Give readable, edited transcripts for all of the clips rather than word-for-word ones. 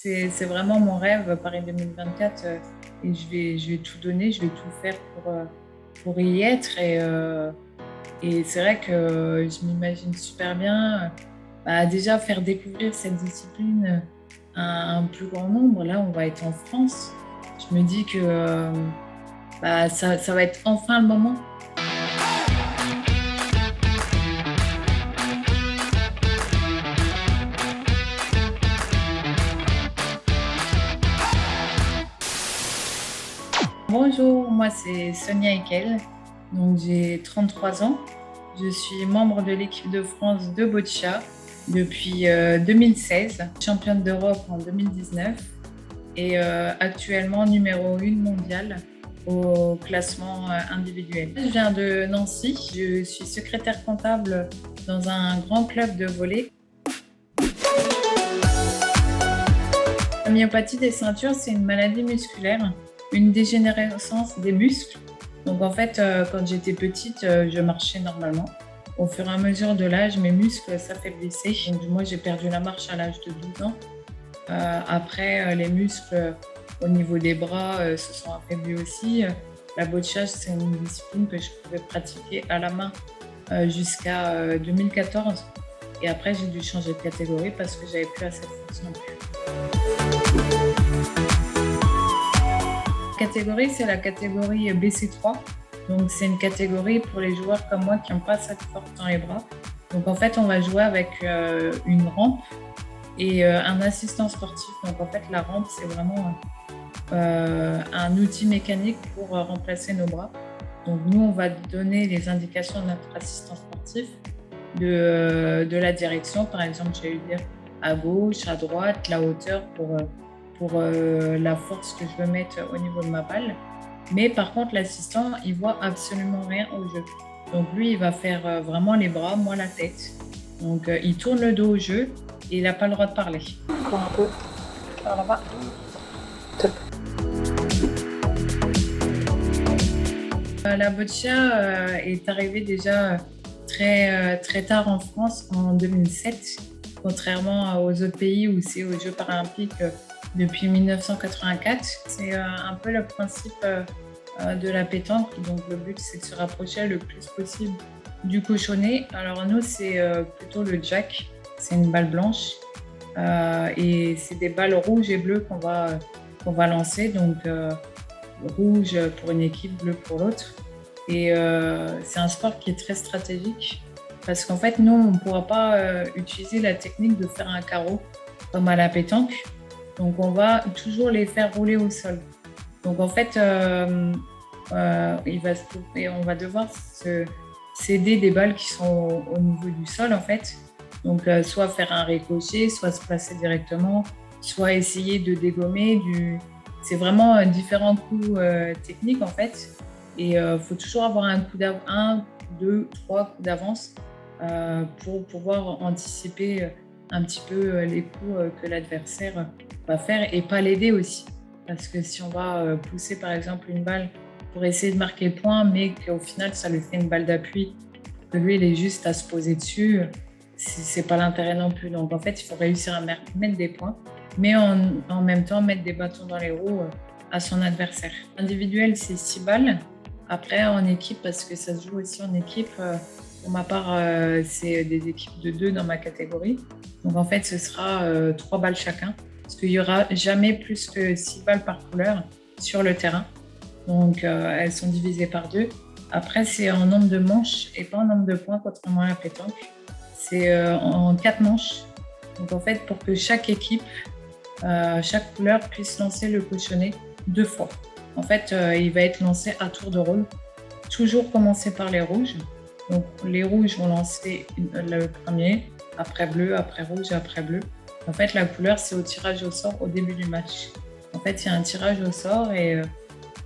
C'est vraiment mon rêve, Paris 2024, et je vais tout donner, je vais tout faire pour y être. Et c'est vrai que je m'imagine super bien, déjà faire découvrir cette discipline à un plus grand nombre. Là, on va être en France. Je me dis que ça va être enfin le moment. Bonjour, moi c'est Sonia Ekel, donc j'ai 33 ans. Je suis membre de l'équipe de France de boccia depuis 2016, championne d'Europe en 2019 et actuellement numéro 1 mondiale au classement individuel. Je viens de Nancy, je suis secrétaire comptable dans un grand club de volley. La myopathie des ceintures, c'est une maladie musculaire, une dégénérescence des muscles. Donc en fait, quand j'étais petite, je marchais normalement. Au fur et à mesure de l'âge, mes muscles s'affaiblissaient. Donc moi, j'ai perdu la marche à l'âge de 12 ans. Après, les muscles au niveau des bras se sont affaiblis aussi. La boccia, c'est une discipline que je pouvais pratiquer à la main jusqu'à 2014. Et après, j'ai dû changer de catégorie parce que j'avais plus assez de force non plus. La catégorie, c'est la catégorie BC3. Donc, c'est une catégorie pour les joueurs comme moi qui n'ont pas cette force dans les bras. Donc, en fait, on va jouer avec une rampe et un assistant sportif. Donc, en fait, la rampe, c'est vraiment un outil mécanique pour remplacer nos bras. Donc, nous, on va donner les indications de notre assistant sportif de la direction. Par exemple, je vais lui dire à gauche, à droite, la hauteur pour la force que je veux mettre au niveau de ma balle. Mais par contre, l'assistant, il voit absolument rien au jeu. Donc lui, il va faire vraiment les bras, moi la tête. Donc il tourne le dos au jeu et il n'a pas le droit de parler. Encore un peu. Par là-bas. Top. La boccia est arrivée déjà très tard en France, en 2007, contrairement aux autres pays où c'est aux Jeux paralympiques depuis 1984. C'est un peu le principe de la pétanque. Donc le but, c'est de se rapprocher le plus possible du cochonnet. Alors nous, c'est plutôt le jack. C'est une balle blanche et c'est des balles rouges et bleues qu'on va lancer. Donc rouge pour une équipe, bleu pour l'autre. Et c'est un sport qui est très stratégique parce qu'en fait, nous, on ne pourra pas utiliser la technique de faire un carreau comme à la pétanque. Donc, on va toujours les faire rouler au sol. Donc, en fait, on va devoir céder des balles qui sont au niveau du sol, en fait. Donc, soit faire un ricochet, soit se placer directement, soit essayer de dégommer. C'est vraiment différents coups techniques, en fait. Et il faut toujours avoir un, 2, 3 coups d'avance pour pouvoir anticiper un petit peu les coups que l'adversaire va faire et pas l'aider aussi. Parce que si on va pousser par exemple une balle pour essayer de marquer le point, mais qu'au final ça lui fait une balle d'appui, que lui il est juste à se poser dessus, c'est pas l'intérêt non plus. Donc en fait il faut réussir à mettre des points, mais en même temps mettre des bâtons dans les roues à son adversaire. Individuel c'est 6 balles. Après en équipe, parce que ça se joue aussi en équipe, pour ma part c'est des équipes de 2 dans ma catégorie. Donc en fait ce sera 3 balles chacun. Parce qu'il n'y aura jamais plus que 6 balles par couleur sur le terrain. Donc, elles sont divisées par 2. Après, c'est en nombre de manches et pas en nombre de points, contrairement à la pétanque. C'est en 4 manches. Donc, en fait, pour que chaque équipe, chaque couleur puisse lancer le cochonnet 2 fois. En fait, il va être lancé à tour de rôle. Toujours commencer par les rouges. Donc, les rouges vont lancer le premier, après bleu, après rouge, après bleu. En fait, la couleur, c'est au tirage au sort au début du match. En fait, il y a un tirage au sort et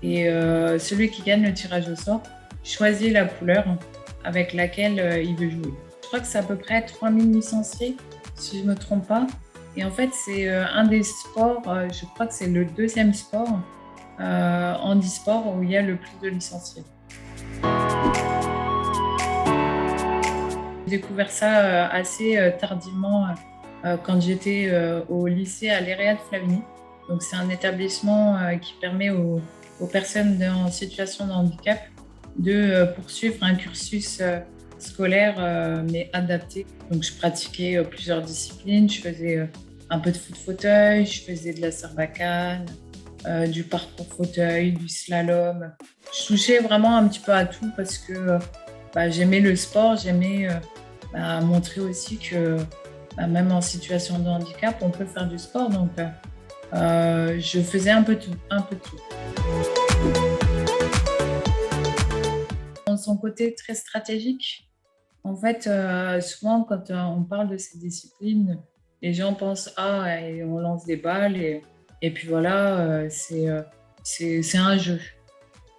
celui qui gagne le tirage au sort choisit la couleur avec laquelle il veut jouer. Je crois que c'est à peu près 3000 licenciés, si je ne me trompe pas. Et en fait, c'est un des sports, je crois que c'est le 2e sport handisport où il y a le plus de licenciés. J'ai découvert ça assez tardivement quand j'étais au lycée à l'EREA de Flavigny. Donc, c'est un établissement qui permet aux personnes en situation de handicap de poursuivre un cursus scolaire, mais adapté. Donc, je pratiquais plusieurs disciplines. Je faisais un peu de foot fauteuil, je faisais de la sarbacane, du parcours fauteuil, du slalom. Je touchais vraiment un petit peu à tout parce que j'aimais le sport, j'aimais montrer aussi que même en situation de handicap, on peut faire du sport. Donc, je faisais un peu tout, un peu tout. Dans son côté très stratégique, en fait, souvent quand on parle de ces disciplines, les gens pensent et on lance des balles et puis voilà, c'est un jeu.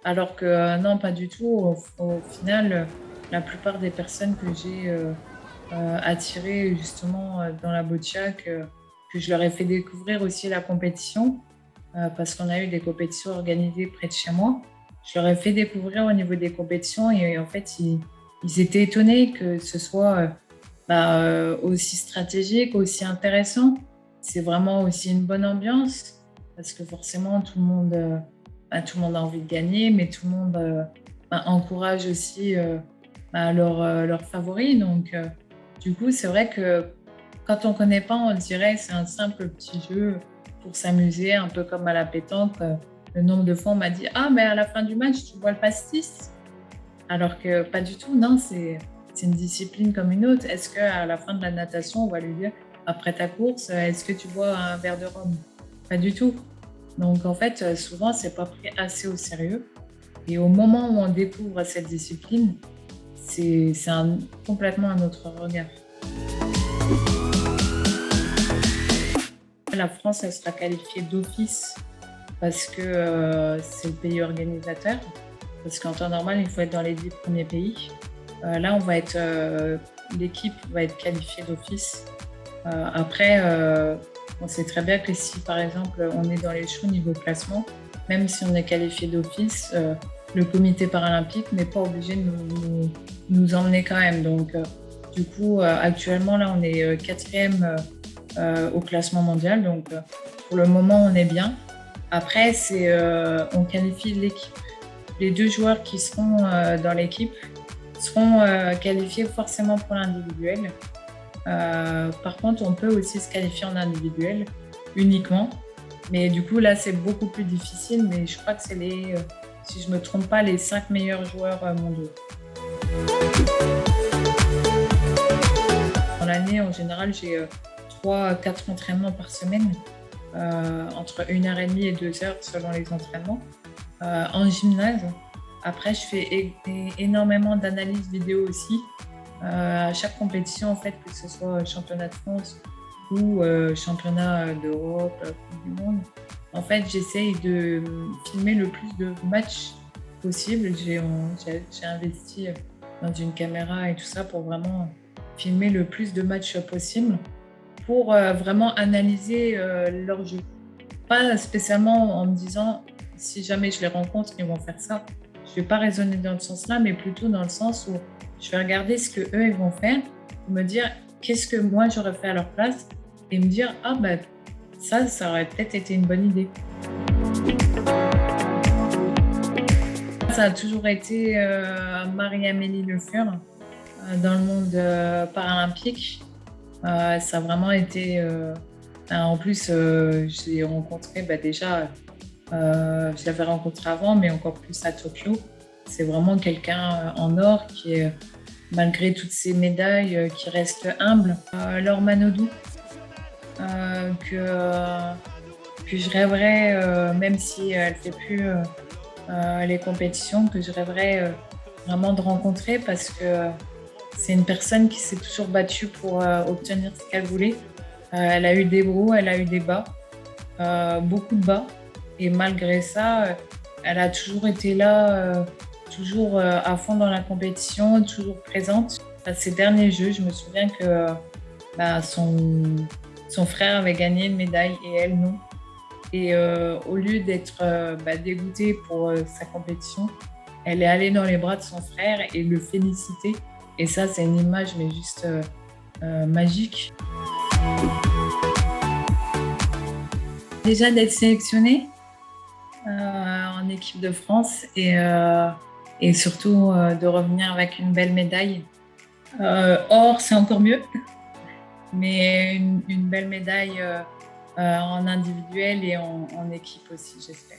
Alors que non, pas du tout. Au final, la plupart des personnes que j'ai attirées justement dans la boccia, que je leur ai fait découvrir aussi la compétition, parce qu'on a eu des compétitions organisées près de chez moi. Je leur ai fait découvrir au niveau des compétitions et en fait, ils étaient étonnés que ce soit aussi stratégique, aussi intéressant. C'est vraiment aussi une bonne ambiance parce que forcément, tout le monde a envie de gagner, mais tout le monde encourage aussi leurs favoris. Donc, du coup, c'est vrai que quand on ne connaît pas, on dirait que c'est un simple petit jeu pour s'amuser, un peu comme à la pétanque. Le nombre de fois, on m'a dit « Ah, mais à la fin du match, tu bois le pastis ?» Alors que pas du tout, non, c'est une discipline comme une autre. Est-ce qu'à la fin de la natation, on va lui dire « Après ta course, est-ce que tu bois un verre de rhum ?» Pas du tout. Donc, en fait, souvent, c'est pas pris assez au sérieux. Et au moment où on découvre cette discipline, c'est complètement un autre regard. La France, elle sera qualifiée d'office parce que c'est le pays organisateur. Parce qu'en temps normal, il faut être dans les 10 premiers pays. Là, l'équipe va être qualifiée d'office. Après, on sait très bien que si, par exemple, on est dans les choux niveau classement, même si on est qualifié d'office, le comité paralympique n'est pas obligé de nous emmener quand même. Donc, du coup, actuellement, là, on est quatrième au classement mondial. Donc, pour le moment, on est bien. Après, on qualifie l'équipe. Les 2 joueurs qui seront dans l'équipe seront qualifiés forcément pour l'individuel. Par contre, on peut aussi se qualifier en individuel uniquement. Mais du coup, là, c'est beaucoup plus difficile. Mais je crois que c'est si je ne me trompe pas, les 5 meilleurs joueurs mondiaux. Dans l'année, en général, j'ai 3-4 entraînements par semaine, entre 1h30 et 2 heures selon les entraînements, en gymnase. Après, je fais énormément d'analyses vidéo aussi. À chaque compétition, en fait, que ce soit championnat de France ou championnat d'Europe, Coupe du Monde, en fait, j'essaye de filmer le plus de matchs possible. J'ai investi dans une caméra et tout ça pour vraiment filmer le plus de matchs possible pour vraiment analyser leur jeu. Pas spécialement en me disant si jamais je les rencontre, ils vont faire ça. Je ne vais pas raisonner dans ce sens-là, mais plutôt dans le sens où je vais regarder ce qu'eux ils vont faire, me dire qu'est-ce que moi j'aurais fait à leur place et me dire ça aurait peut-être été une bonne idée. Ça a toujours été Marie-Amélie Le Fur dans le monde paralympique. Ça a vraiment été... en plus, je l'ai rencontré déjà... je l'avais rencontré avant, mais encore plus à Tokyo. C'est vraiment quelqu'un en or qui est, malgré toutes ses médailles, qui reste humble. Laure Manodou, que je rêverais, même si elle ne fait plus les compétitions, que je rêverais vraiment de rencontrer parce que c'est une personne qui s'est toujours battue pour obtenir ce qu'elle voulait. Elle a eu des hauts, elle a eu des bas, beaucoup de bas. Et malgré ça, elle a toujours été là, toujours à fond dans la compétition, toujours présente. À ses derniers Jeux, je me souviens que son frère avait gagné une médaille et elle non. Et au lieu d'être dégoûtée pour sa compétition, elle est allée dans les bras de son frère et le féliciter. Et ça, c'est une image mais juste magique. Déjà d'être sélectionnée en équipe de France et surtout de revenir avec une belle médaille. Or, c'est encore mieux, mais une belle médaille en individuel et en équipe aussi, j'espère.